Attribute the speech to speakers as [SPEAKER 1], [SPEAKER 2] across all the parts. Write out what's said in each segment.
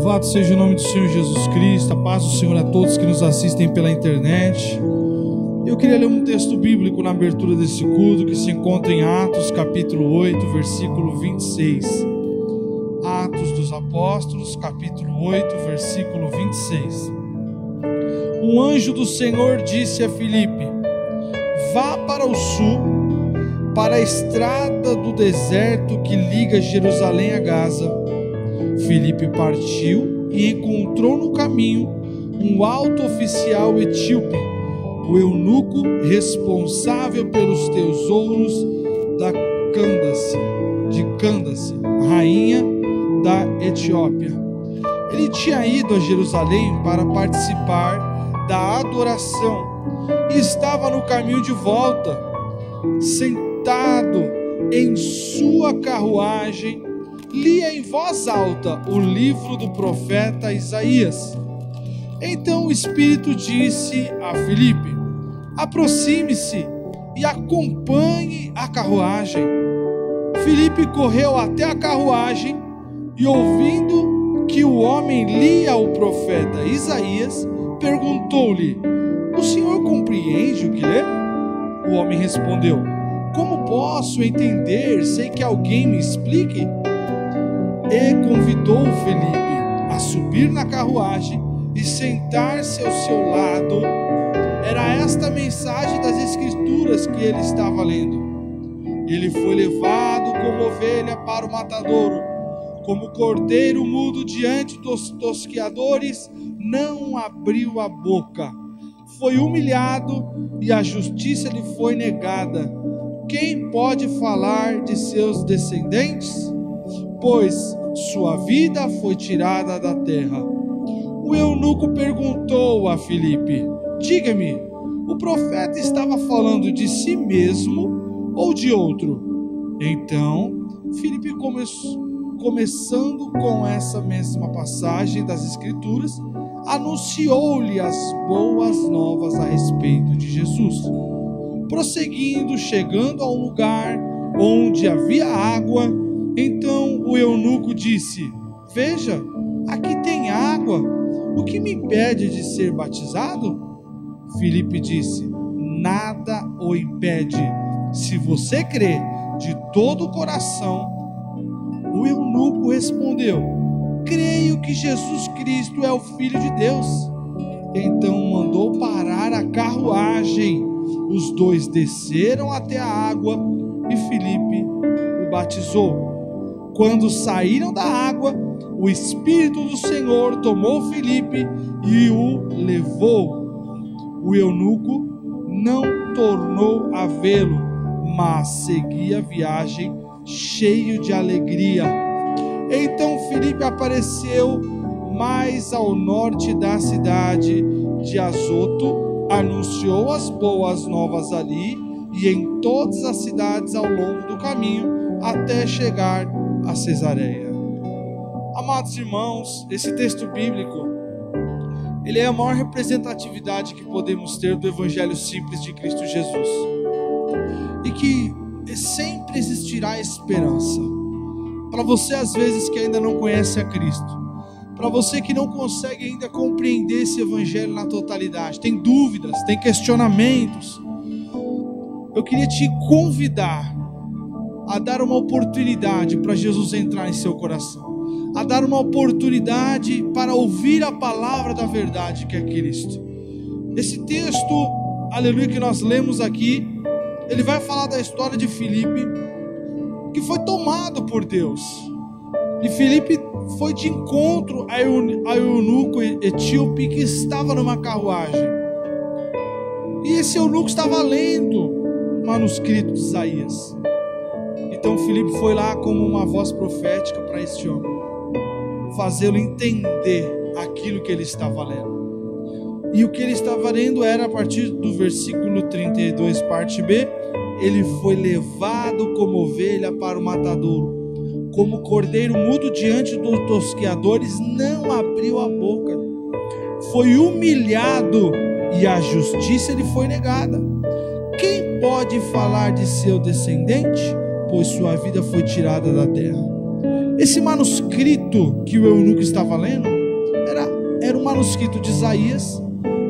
[SPEAKER 1] Louvado seja o nome do Senhor Jesus Cristo, a paz do Senhor a todos que nos assistem pela internet. Eu queria ler um texto bíblico na abertura desse culto que se encontra em Atos capítulo 8, versículo 26. Atos dos Apóstolos, capítulo 8, versículo 26. Um anjo do Senhor disse a Filipe: vá para o sul, para a estrada do deserto que liga Jerusalém a Gaza. Filipe partiu e encontrou no caminho um alto oficial etíope, o eunuco responsável pelos tesouros de Candace, rainha da Etiópia. Ele tinha ido a Jerusalém para participar da adoração e estava no caminho de volta, sentado em sua carruagem, lia em voz alta o livro do profeta Isaías. Então o Espírito disse a Filipe: aproxime-se e acompanhe a carruagem. Filipe correu até a carruagem e, ouvindo que o homem lia o profeta Isaías, perguntou-lhe: o senhor compreende o que lê? O homem respondeu: como posso entender sem que alguém me explique? E convidou Filipe a subir na carruagem e sentar-se ao seu lado. Era esta a mensagem das Escrituras que ele estava lendo: ele foi levado como ovelha para o matadouro, como cordeiro mudo diante dos tosqueadores, não abriu a boca. Foi humilhado e a justiça lhe foi negada. Quem pode falar de seus descendentes? Pois sua vida foi tirada da terra. O eunuco perguntou a Filipe: diga-me, o profeta estava falando de si mesmo ou de outro? Então Filipe começando com essa mesma passagem das Escrituras, anunciou-lhe as boas novas a respeito de Jesus. Prosseguindo, chegando a um lugar onde havia água, então o eunuco disse: veja, aqui tem água, o que me impede de ser batizado? Filipe disse: nada o impede, se você crê de todo o coração. O eunuco respondeu: creio que Jesus Cristo é o Filho de Deus. Então mandou parar a carruagem. Os dois desceram até a água e Filipe o batizou. Quando saíram da água, o Espírito do Senhor tomou Filipe e o levou. O eunuco não tornou a vê-lo, mas seguia a viagem cheio de alegria. Então Filipe apareceu mais ao norte da cidade de Azoto, anunciou as boas novas ali e em todas as cidades ao longo do caminho, até chegar a Cesareia. Amados irmãos, esse texto bíblico, ele é a maior representatividade que podemos ter do Evangelho simples de Cristo Jesus, e que sempre existirá esperança para você, às vezes, que ainda não conhece a Cristo, para você que não consegue ainda compreender esse Evangelho na totalidade, tem dúvidas, tem questionamentos. Eu queria te convidar a dar uma oportunidade para Jesus entrar em seu coração, a dar uma oportunidade para ouvir a palavra da verdade que é Cristo. Esse texto, aleluia, que nós lemos aqui, ele vai falar da história de Filipe, que foi tomado por Deus, e Filipe foi de encontro ao eunuco etíope que estava numa carruagem, e esse eunuco estava lendo o manuscrito de Isaías. Então Filipe foi lá como uma voz profética para este homem, fazê-lo entender aquilo que ele estava lendo. E o que ele estava lendo era a partir do versículo 32, parte B: ele foi levado como ovelha para o matadouro, como cordeiro mudo diante dos tosqueadores, não abriu a boca. Foi humilhado e a justiça lhe foi negada. Quem pode falar de seu descendente? Pois sua vida foi tirada da terra. Esse manuscrito que o eunuco estava lendo Era um manuscrito de Isaías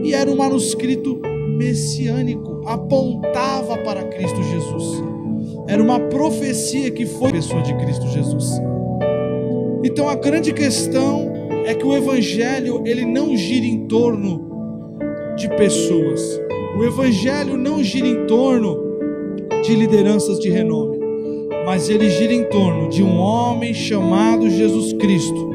[SPEAKER 1] e era um manuscrito messiânico, apontava para Cristo Jesus. Era uma profecia que foi a pessoa de Cristo Jesus. Então a grande questão é que o Evangelho, ele não gira em torno de pessoas. O Evangelho não gira em torno de lideranças de renome, mas ele gira em torno de um homem chamado Jesus Cristo,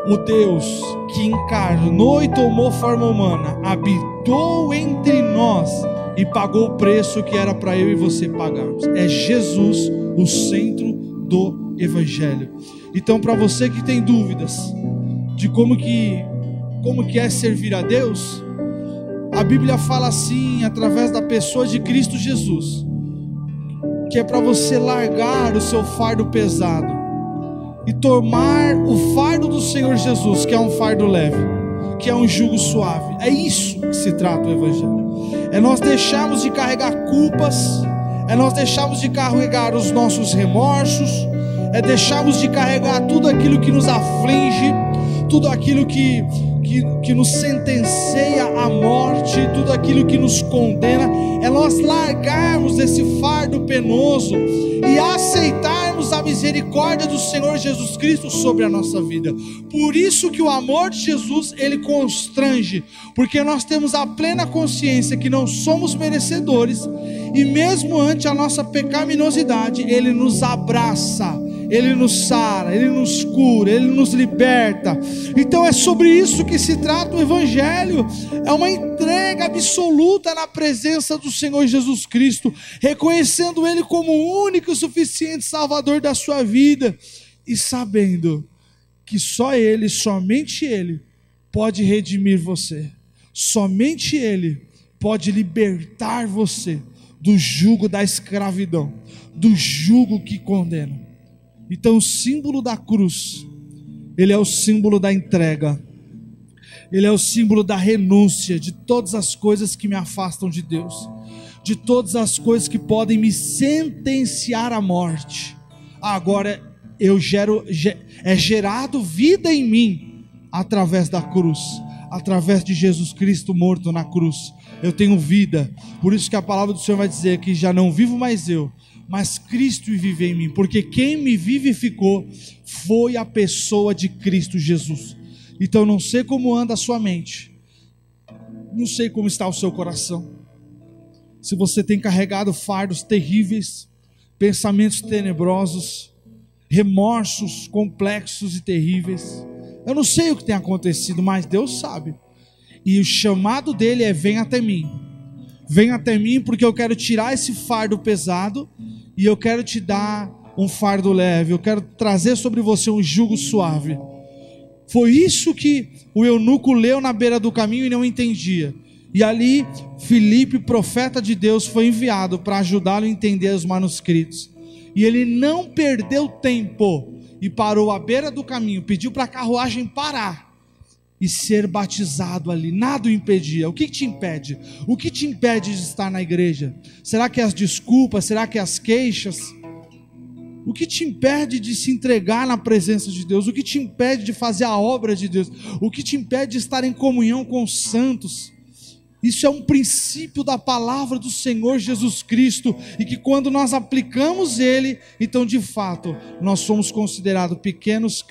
[SPEAKER 1] o Deus que encarnou e tomou forma humana, habitou entre nós e pagou o preço que era para eu e você pagarmos. É Jesus o centro do Evangelho. Então, para você que tem dúvidas de como que é servir a Deus, a Bíblia fala assim, através da pessoa de Cristo Jesus, que é para você largar o seu fardo pesado e tomar o fardo do Senhor Jesus, que é um fardo leve, que é um jugo suave. É isso que se trata o Evangelho. É nós deixarmos de carregar culpas, é nós deixarmos de carregar os nossos remorsos, é deixarmos de carregar tudo aquilo que nos aflige, tudo aquilo que nos sentencia à morte, tudo aquilo que nos condena. É nós largarmos esse fardo penoso e aceitarmos a misericórdia do Senhor Jesus Cristo sobre a nossa vida. Por isso que o amor de Jesus, ele constrange, porque nós temos a plena consciência que não somos merecedores, e mesmo ante a nossa pecaminosidade, ele nos abraça, ele nos sara, ele nos cura, ele nos liberta. Então é sobre isso que se trata o Evangelho. É uma entrega absoluta na presença do Senhor Jesus Cristo, reconhecendo ele como o único e suficiente Salvador da sua vida, e sabendo que só ele, somente ele pode redimir você, somente ele pode libertar você do jugo da escravidão, do jugo que condena. Então o símbolo da cruz, ele é o símbolo da entrega, ele é o símbolo da renúncia de todas as coisas que me afastam de Deus, de todas as coisas que podem me sentenciar à morte. Agora é gerado vida em mim através da cruz, através de Jesus Cristo morto na cruz. Eu tenho vida. Por isso que a palavra do Senhor vai dizer que já não vivo mais eu, mas Cristo vive em mim, porque quem me vivificou foi a pessoa de Cristo Jesus. Então não sei como anda a sua mente, não sei como está o seu coração, se você tem carregado fardos terríveis, pensamentos tenebrosos, remorsos complexos e terríveis. Eu não sei o que tem acontecido, mas Deus sabe, e o chamado dele é: vem até mim. Vem até mim, porque eu quero tirar esse fardo pesado e eu quero te dar um fardo leve. Eu quero trazer sobre você um jugo suave. Foi isso que o eunuco leu na beira do caminho e não entendia. E ali Filipe, profeta de Deus, foi enviado para ajudá-lo a entender os manuscritos. E ele não perdeu tempo e parou à beira do caminho, pediu para a carruagem parar e ser batizado ali. Nada o impedia. O que te impede? O que te impede de estar na igreja? Será que é as desculpas? Será que é as queixas? O que te impede de se entregar na presença de Deus? O que te impede de fazer a obra de Deus? O que te impede de estar em comunhão com os santos? Isso é um princípio da palavra do Senhor Jesus Cristo, e que quando nós aplicamos ele, então de fato nós somos considerados pequenos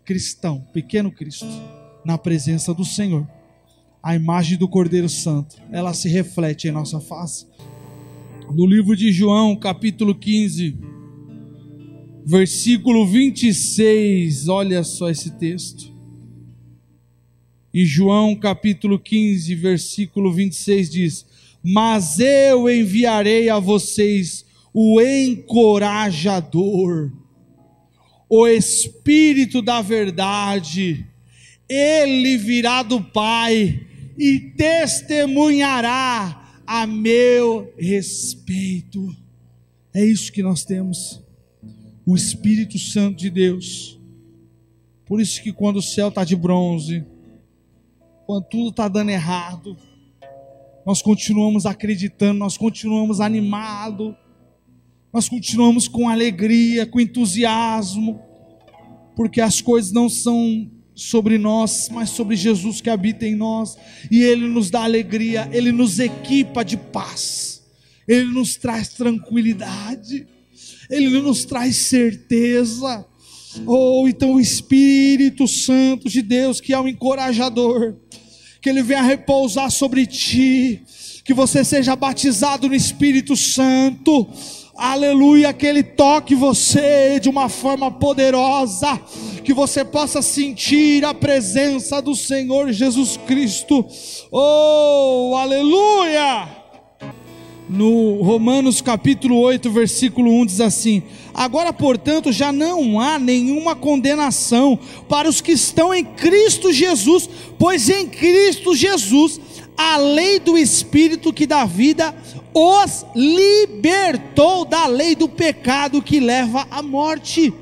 [SPEAKER 1] cristão, pequeno Cristo, na presença do Senhor. A imagem do Cordeiro Santo, ela se reflete em nossa face. No livro de João, capítulo 15, versículo 26, olha só esse texto. Em João, capítulo 15, versículo 26 diz: mas eu enviarei a vocês o encorajador, o Espírito da verdade. Ele virá do Pai e testemunhará a meu respeito. É isso que nós temos, o Espírito Santo de Deus. Por isso que quando o céu está de bronze, quando tudo está dando errado, nós continuamos acreditando, nós continuamos animados, nós continuamos com alegria, com entusiasmo, porque as coisas não são sobre nós, mas sobre Jesus que habita em nós, e Ele nos dá alegria, Ele nos equipa de paz, Ele nos traz tranquilidade, Ele nos traz certeza. Então o Espírito Santo de Deus, que é o encorajador, que Ele venha repousar sobre ti, que você seja batizado no Espírito Santo, aleluia, que Ele toque você de uma forma poderosa, que você possa sentir a presença do Senhor Jesus Cristo, aleluia. No Romanos capítulo 8, versículo 1 diz assim: agora portanto já não há nenhuma condenação para os que estão em Cristo Jesus, pois em Cristo Jesus a lei do Espírito que dá vida os libertou da lei do pecado que leva à morte.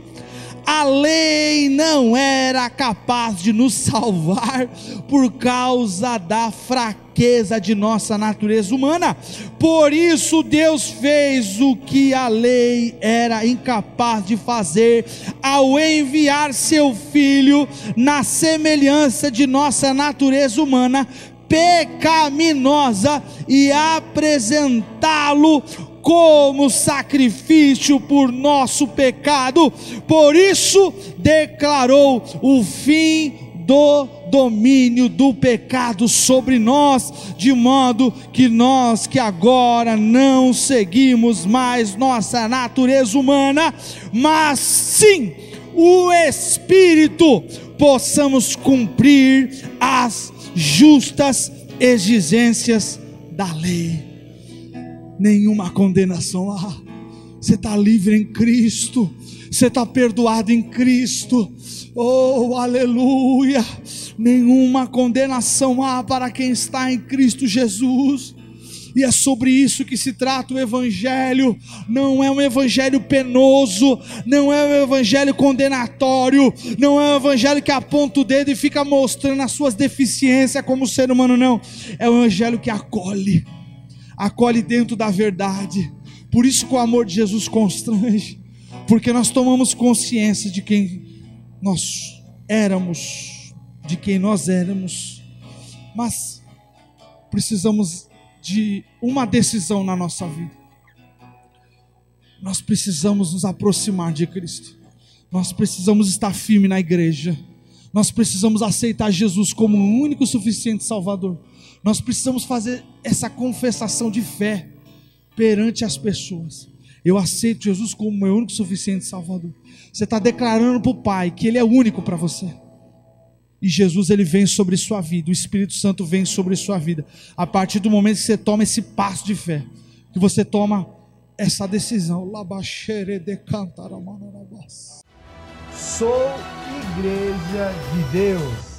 [SPEAKER 1] A lei não era capaz de nos salvar por causa da fraqueza de nossa natureza humana. Por isso Deus fez o que a lei era incapaz de fazer, ao enviar seu Filho na semelhança de nossa natureza humana pecaminosa e apresentá-lo como sacrifício por nosso pecado. Por isso declarou o fim do domínio do pecado sobre nós, de modo que nós que agora não seguimos mais nossa natureza humana, mas sim o Espírito, possamos cumprir as justas exigências da lei. Nenhuma condenação lá. Você está livre em Cristo, você está perdoado em Cristo, aleluia. Nenhuma condenação há para quem está em Cristo Jesus. E é sobre isso que se trata o Evangelho. Não é um Evangelho penoso, não é um Evangelho condenatório, não é um Evangelho que aponta o dedo e fica mostrando as suas deficiências como ser humano, não. É um Evangelho que acolhe dentro da verdade. Por isso que o amor de Jesus constrange, porque nós tomamos consciência de quem nós éramos, mas precisamos de uma decisão na nossa vida. Nós precisamos nos aproximar de Cristo, nós precisamos estar firme na igreja, nós precisamos aceitar Jesus como o único e suficiente Salvador. Nós precisamos fazer essa confessação de fé perante as pessoas. Eu aceito Jesus como meu único e suficiente Salvador. Você está declarando para o Pai que Ele é único para você. E Jesus, Ele vem sobre sua vida, o Espírito Santo vem sobre sua vida. A partir do momento que você toma esse passo de fé, que você toma essa decisão. Sou Igreja de Deus.